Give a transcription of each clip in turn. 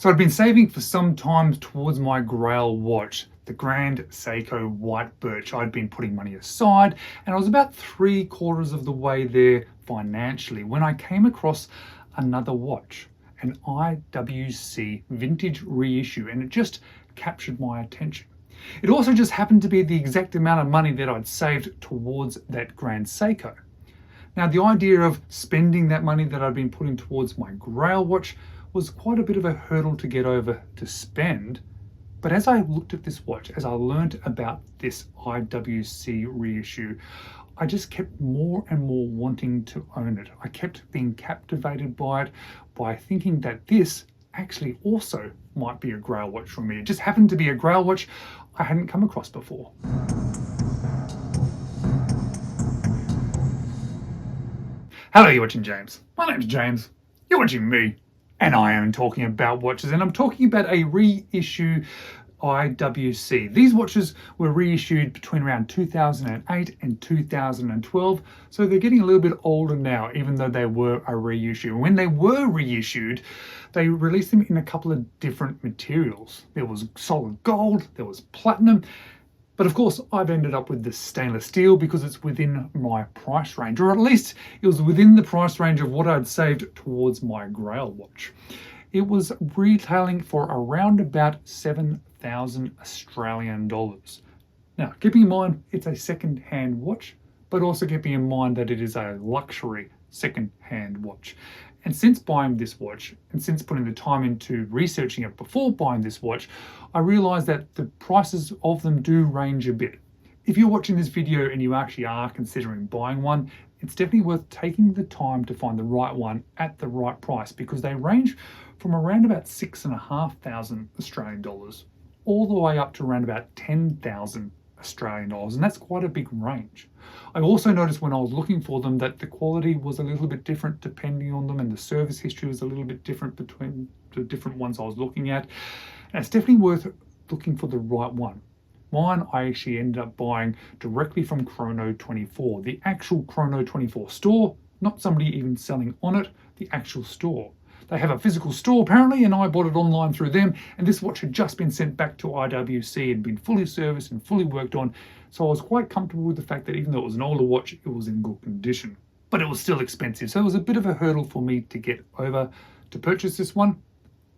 So I'd been saving for some time towards my Grail watch, the Grand Seiko White Birch. I'd been putting money aside and I was about 3/4 of the way there financially when I came across another watch, an IWC vintage reissue, and it just captured my attention. It also just happened to be the exact amount of money that I'd saved towards that Grand Seiko. Now, the idea of spending that money that I'd been putting towards my Grail watch was quite a bit of a hurdle to get over to spend. But as I looked at this watch, as I learned about this IWC reissue, I just kept more and more wanting to own it. I kept being captivated by it, by thinking that this actually also might be a Grail watch for me. It just happened to be a Grail watch I hadn't come across before. Hello, you're watching James. My name's James. You're watching me. And I am talking about watches, and I'm talking about a reissue IWC. These watches were reissued between around 2008 and 2012, so they're getting a little bit older now, even though they were a reissue. When they were reissued, they released them in a couple of different materials. There was solid gold, there was platinum, but of course I've ended up with the stainless steel because it's within my price range, or at least it was within the price range of what I'd saved towards my Grail watch. It was retailing for around about 7,000 Australian dollars. Now, keeping in mind it's a second-hand watch, but also keeping in mind that it is a luxury second-hand watch. And since buying this watch, and since putting the time into researching it before buying this watch, I realized that the prices of them do range a bit. If you're watching this video and you actually are considering buying one, it's definitely worth taking the time to find the right one at the right price, because they range from around about 6,500 Australian dollars all the way up to around about 10,000 Australian dollars, and that's quite a big range. I also noticed when I was looking for them that the quality was a little bit different depending on them, and the service history was a little bit different between the different ones I was looking at. And it's definitely worth looking for the right one. Mine I actually ended up buying directly from Chrono24, the actual Chrono24 store, not somebody even selling on it, the actual store. They have a physical store apparently, and I bought it online through them, and this watch had just been sent back to IWC and been fully serviced and fully worked on, so I was quite comfortable with the fact that even though it was an older watch, it was in good condition. But it was still expensive, so it was a bit of a hurdle for me to get over to purchase this one.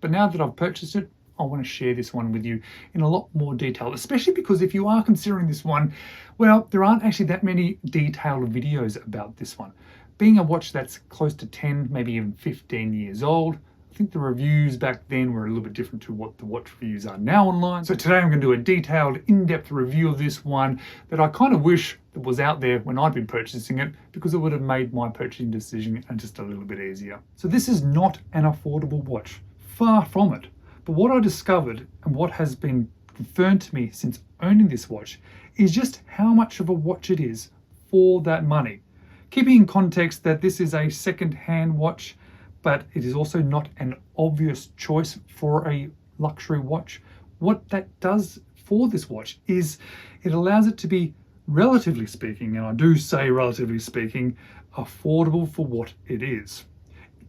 But now that I've purchased it, I want to share this one with you in a lot more detail, especially because if you are considering this one, well, there aren't actually that many detailed videos about this one. Being a watch that's close to 10, maybe even 15 years old, I think the reviews back then were a little bit different to what the watch reviews are now online. So today I'm going to do a detailed, in-depth review of this one that I kind of wish that was out there when I'd been purchasing it, because it would have made my purchasing decision just a little bit easier. So this is not an affordable watch, far from it. But what I discovered, and what has been confirmed to me since owning this watch, is just how much of a watch it is for that money. Keeping in context that this is a second-hand watch, but it is also not an obvious choice for a luxury watch. What that does for this watch is it allows it to be, relatively speaking, and I do say relatively speaking, affordable for what it is.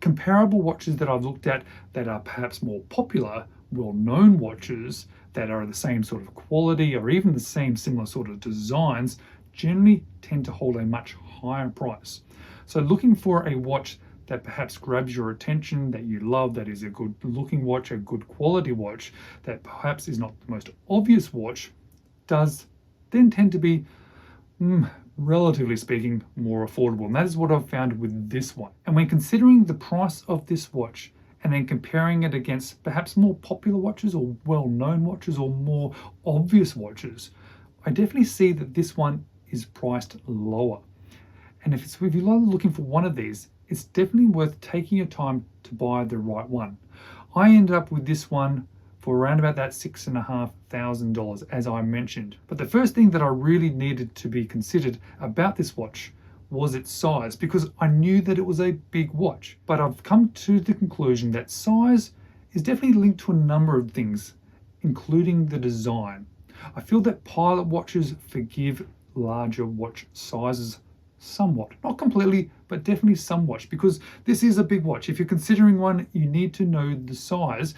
Comparable watches that I've looked at that are perhaps more popular, well-known watches that are the same sort of quality or even the same similar sort of designs generally tend to hold a much higher price. So looking for a watch that perhaps grabs your attention, that you love, that is a good looking watch, a good quality watch, that perhaps is not the most obvious watch, does then tend to be relatively speaking, more affordable. And that is what I've found with this one. And when considering the price of this watch and then comparing it against perhaps more popular watches or well-known watches or more obvious watches, I definitely see that this one is priced lower. And if you're looking for one of these, it's definitely worth taking your time to buy the right one. I ended up with this one for around about that $6,500, as I mentioned. But the first thing that I really needed to be considered about this watch was its size, because I knew that it was a big watch. But I've come to the conclusion that size is definitely linked to a number of things, including the design. I feel that pilot watches forgive larger watch sizes somewhat, not completely, but definitely somewhat, because this is a big watch. If you're considering one, you need to know the size,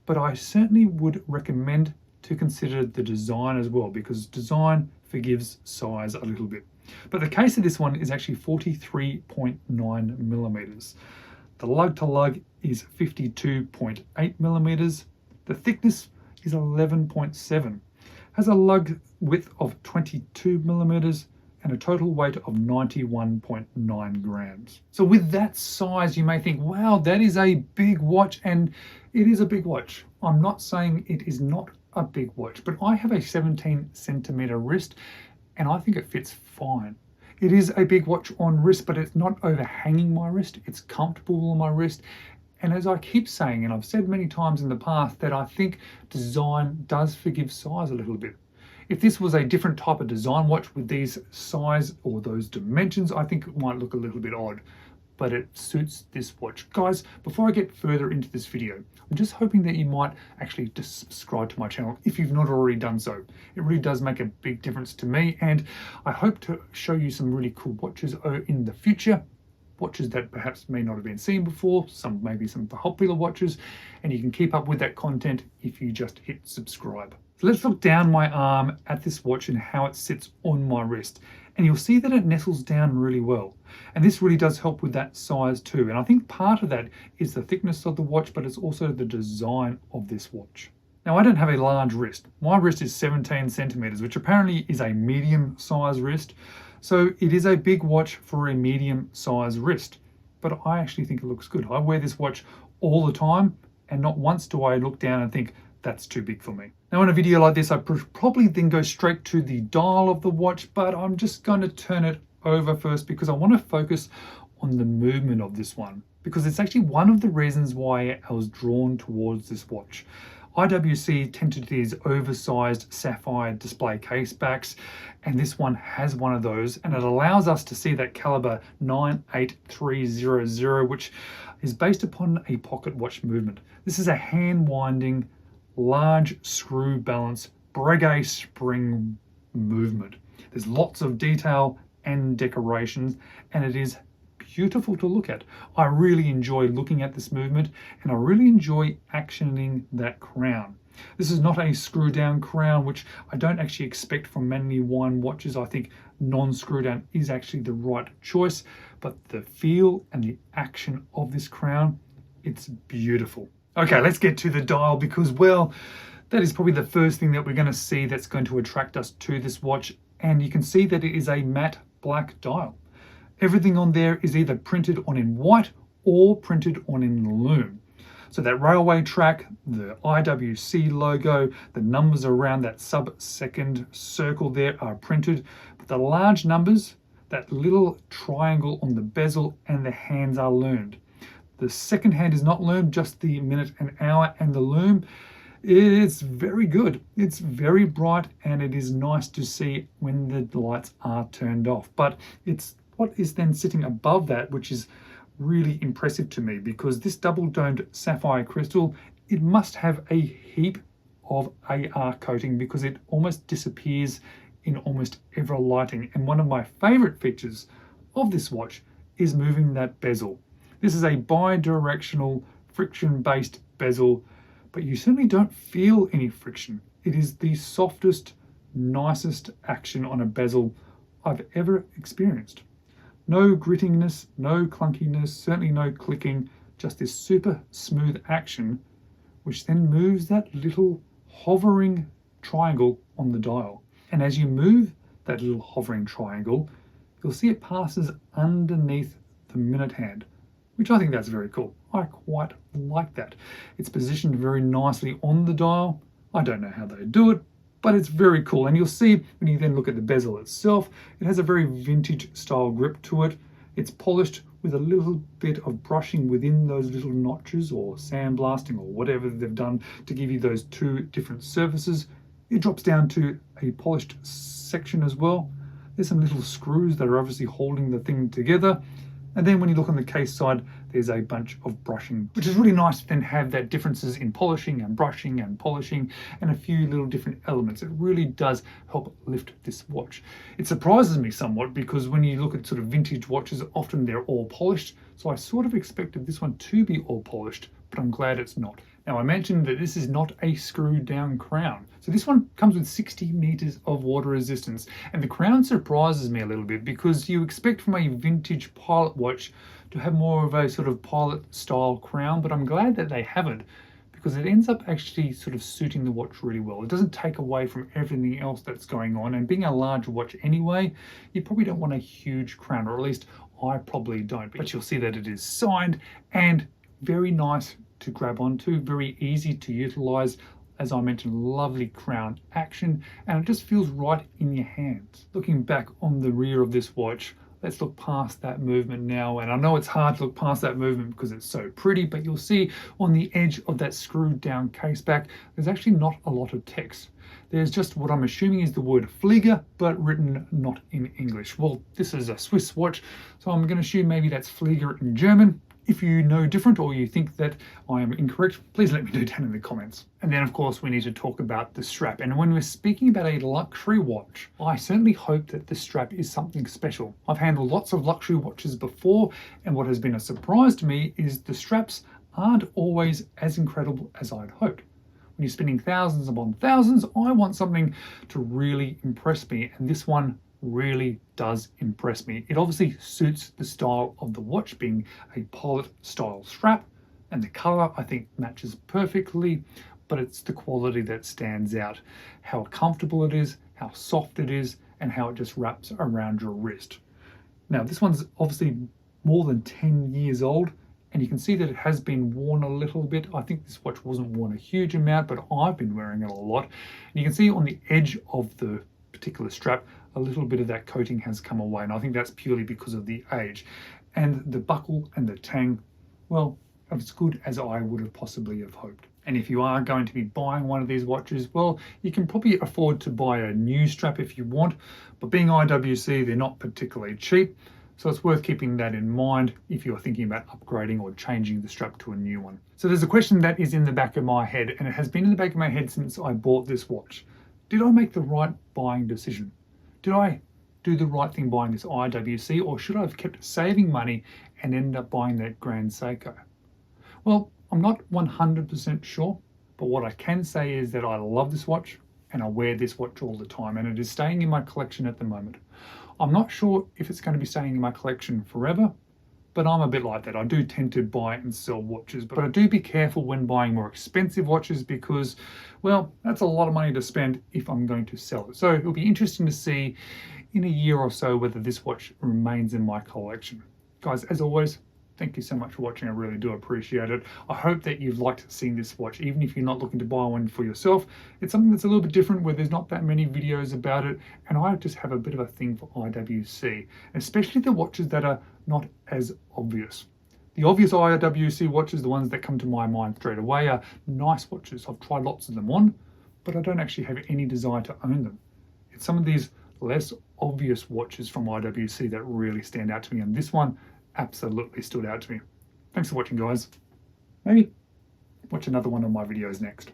but I certainly would recommend to consider the design as well, because design forgives size a little bit. But the case of this one is actually 43.9 millimeters. The lug to lug is 52.8 millimeters. The thickness is 11.7. Has a lug width of 22 millimeters and a total weight of 91.9 grams. So with that size, you may think, wow, that is a big watch, and it is a big watch. I'm not saying it is not a big watch, but I have a 17 centimeter wrist and I think it fits fine. It is a big watch on wrist, but it's not overhanging my wrist. It's comfortable on my wrist. And as I keep saying, and I've said many times in the past, that I think design does forgive size a little bit. If this was a different type of design watch with these size or those dimensions, I think it might look a little bit odd, but it suits this watch. Guys, before I get further into this video, I'm just hoping that you might actually just subscribe to my channel if you've not already done so. It really does make a big difference to me, and I hope to show you some really cool watches in the future. Watches that perhaps may not have been seen before, maybe some popular watches, and you can keep up with that content if you just hit subscribe. So let's look down my arm at this watch and how it sits on my wrist. And you'll see that it nestles down really well. And this really does help with that size too. And I think part of that is the thickness of the watch, but it's also the design of this watch. Now, I don't have a large wrist. My wrist is 17 centimeters, which apparently is a medium size wrist. So it is a big watch for a medium size wrist, but I actually think it looks good. I wear this watch all the time, and not once do I look down and think that's too big for me. Now, in a video like this, I probably then go straight to the dial of the watch, but I'm just going to turn it over first because I want to focus on the movement of this one, because it's actually one of the reasons why I was drawn towards this watch. IWC tend to do these oversized sapphire display case backs, and this one has one of those, and it allows us to see that caliber 98300, which is based upon a pocket watch movement. This is a hand winding, large screw balance Breguet spring movement. There's lots of detail and decorations, and it is beautiful to look at. I really enjoy looking at this movement, and I really enjoy actioning that crown. This is not a screw down crown, which I don't actually expect from many wine watches. I think non-screw down is actually the right choice, but the feel and the action of this crown, it's beautiful. Okay, let's get to the dial, because, well, that is probably the first thing that we're going to see that's going to attract us to this watch. And you can see that it is a matte black dial. Everything on there is either printed on in white or printed on in loom. So that railway track, the IWC logo, the numbers around that sub-second circle there are printed, but the large numbers, that little triangle on the bezel and the hands are loomed. The second hand is not loomed, just the minute and hour, and the loom, it's very good. It's very bright, and it is nice to see when the lights are turned off. But it's what is then sitting above that which is really impressive to me, because this double domed sapphire crystal, it must have a heap of AR coating because it almost disappears in almost every lighting. And one of my favorite features of this watch is moving that bezel. This is a bi-directional friction-based bezel, but you certainly don't feel any friction. It is the softest, nicest action on a bezel I've ever experienced. No grittiness, no clunkiness, certainly no clicking, just this super smooth action, which then moves that little hovering triangle on the dial. And as you move that little hovering triangle, you'll see it passes underneath the minute hand, which I think that's very cool. I quite like that. It's positioned very nicely on the dial. I don't know how they do it, but it's very cool. And you'll see when you then look at the bezel itself, it has a very vintage style grip to it. It's polished with a little bit of brushing within those little notches, or sandblasting, or whatever they've done to give you those two different surfaces. It drops down to a polished section as well. There's some little screws that are obviously holding the thing together. And then when you look on the case side, there's a bunch of brushing, which is really nice to then have that differences in polishing and brushing and polishing and a few little different elements. It really does help lift this watch. It surprises me somewhat because when you look at sort of vintage watches, often they're all polished. So I sort of expected this one to be all polished, but I'm glad it's not. Now I mentioned that this is not a screwed down crown. So this one comes with 60 meters of water resistance, and the crown surprises me a little bit because you expect from a vintage pilot watch to have more of a sort of pilot style crown, but I'm glad that they haven't, because it ends up actually sort of suiting the watch really well. It doesn't take away from everything else that's going on, and being a large watch anyway, you probably don't want a huge crown, or at least I probably don't. But you'll see that it is signed and very nice to grab onto, very easy to utilize. As I mentioned, lovely crown action, and it just feels right in your hands. Looking back on the rear of this watch, let's look past that movement now. And I know it's hard to look past that movement because it's so pretty, but you'll see on the edge of that screwed down case back, there's actually not a lot of text. There's just what I'm assuming is the word Flieger, but written not in English. Well, this is a Swiss watch, so I'm going to assume maybe that's Flieger in German. If you know different, or you think that I am incorrect, please let me know down in the comments. And then of course we need to talk about the strap. And when we're speaking about a luxury watch, I certainly hope that the strap is something special. I've handled lots of luxury watches before, and what has been a surprise to me is the straps aren't always as incredible as I'd hoped. When you're spending thousands upon thousands, I want something to really impress me, and this one really does impress me. It obviously suits the style of the watch, being a pilot style strap, and the color I think matches perfectly, but it's the quality that stands out. How comfortable it is, how soft it is, and how it just wraps around your wrist. Now this one's obviously more than 10 years old, and you can see that it has been worn a little bit. I think this watch wasn't worn a huge amount, but I've been wearing it a lot. And you can see on the edge of the particular strap, a little bit of that coating has come away, and I think that's purely because of the age. And the buckle and the tang, well, as good as I would have possibly have hoped. And if you are going to be buying one of these watches, well, you can probably afford to buy a new strap if you want, but being IWC, they're not particularly cheap. So it's worth keeping that in mind if you're thinking about upgrading or changing the strap to a new one. So there's a question that is in the back of my head, and it has been in the back of my head since I bought this watch. Did I make the right buying decision? Did I do the right thing buying this IWC, or should I have kept saving money and ended up buying that Grand Seiko? Well, I'm not 100% sure, but what I can say is that I love this watch and I wear this watch all the time, and it is staying in my collection at the moment. I'm not sure if it's going to be staying in my collection forever, but I'm a bit like that. I do tend to buy and sell watches, but I do be careful when buying more expensive watches because, well, that's a lot of money to spend if I'm going to sell it. So it'll be interesting to see in a year or so whether this watch remains in my collection. Guys, as always, thank you so much for watching. I really do appreciate it. I hope that you've liked seeing this watch, even if you're not looking to buy one for yourself. It's something that's a little bit different where there's not that many videos about it, and I just have a bit of a thing for IWC, especially the watches that are not as obvious. The obvious IWC watches, the ones that come to my mind straight away, are nice watches. I've tried lots of them on, but I don't actually have any desire to own them. It's some of these less obvious watches from IWC that really stand out to me, and this one absolutely stood out to me. Thanks for watching, guys. Maybe watch another one of my videos next.